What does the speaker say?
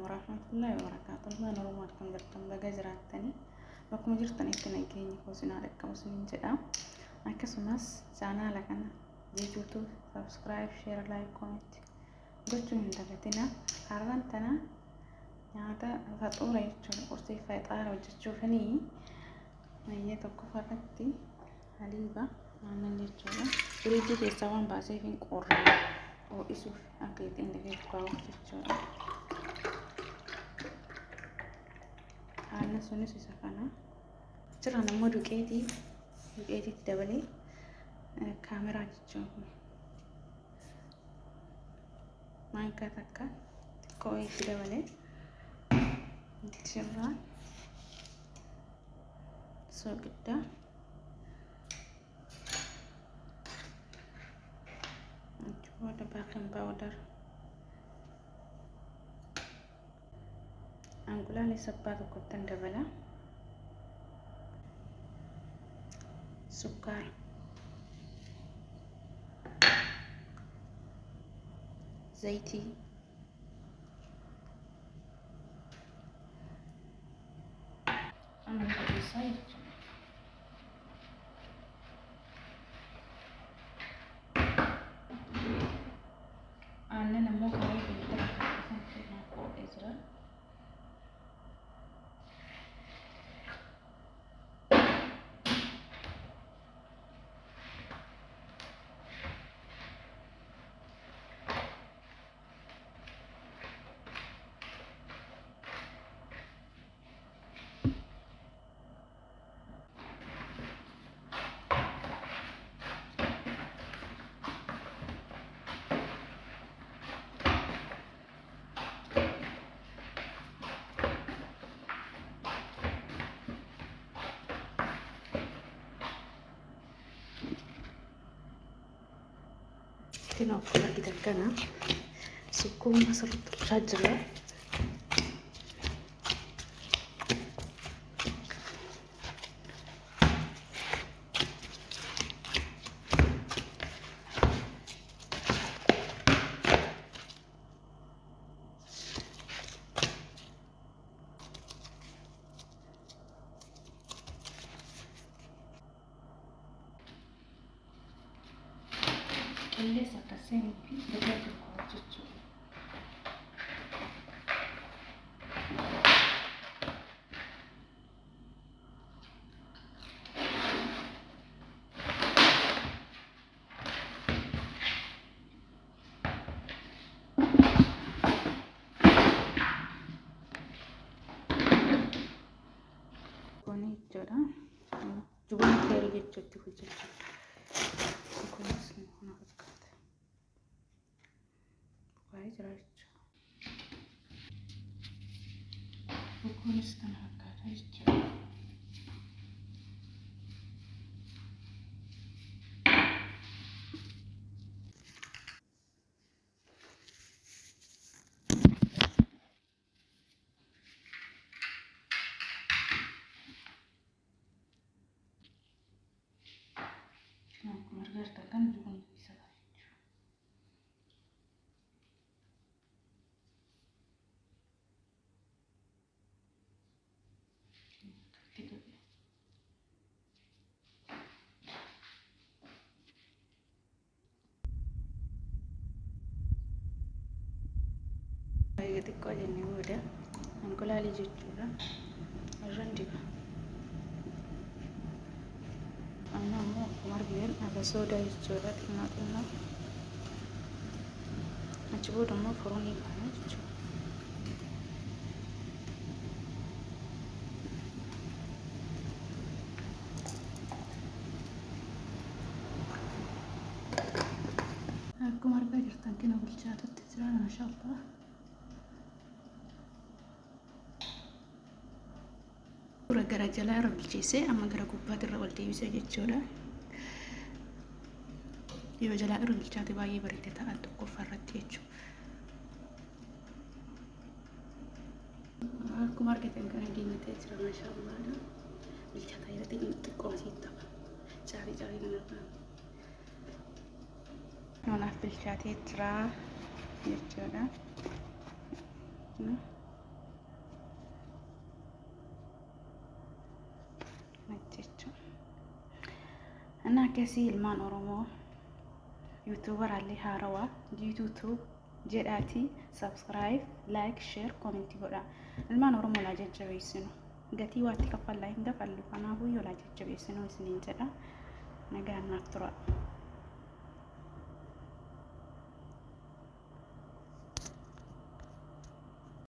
warahmatullahi wabarakatuh. Waan Oromoo kan jirtan baga jiraatanii bakkuma jirtanitti nageenya kosinaa dhaqqabu isiniin jedha. Akkasumas chaanaala kana YouTube subscribe share like comment gochuun hin dagatina. Har'aan tana nyaata faxuura jechuudha. Qorsii faxaara hojjechuufanii mayyee tokko farratti haliiba aannan jechuudha. Firiijii keessaa waan baaseef hin qorree ho'isuuf akka ittiin dafee kaa'uuf jechuudha. Aannan sunis isa kana. Jiraan ammoo duqeetiitti dabalee kaameraa jechuudha. Maankaa takka xiqqoo itti dabalee jirraa soogidda jechuudha. Baking powder angulaan sabbaa tokkottan dabala. Sukkaara zaytii aannan isaa jechuudha. Aannan ammoo karaa beektaa kan kennaa qophee jira. Kena aku lagi tekan suku masuk saja lah. Ini satu senti dekat dengan cucu. Koni cara, juga terlihat cuci cuci. Bukunis kan agak aja. Nah, keluarga kan juga bisa. Xiqqoo jennee booda ankolaalii jechuudha. Irraan diba. Amma ammoo akkuma arginu akka soodaa jechuudha. Xinnaa achi booda ammoo foronii kana jechuudha. Akkuma argaa jirtan kana bilchaatutti jira maashaallah. Gara jala irra bilcheessee amma gara gubbaatti irra wal deebisee jechuudha. Yoo jala irra bilchaate baay'ee bareeda ta'a tokkoffaa irratti jechuudha. Akkuma argitan kana diimatee jira maashaallah. Bilchaataa irratti xiqqoo asii ta'a. Caarii kanarraa. Nonaaf bilchaatee jira jechuudha. أنا كسي المان أرومو يوتيوبر اللي هاروا يوتيوب جراتي سبسكرايب لايك شير كومنتي بودا المان أرومو لا ججبيسنو قتي واتي كفل لا ينقفل أنا هو يلا ججبيسنو سنين جدا نجا نفترا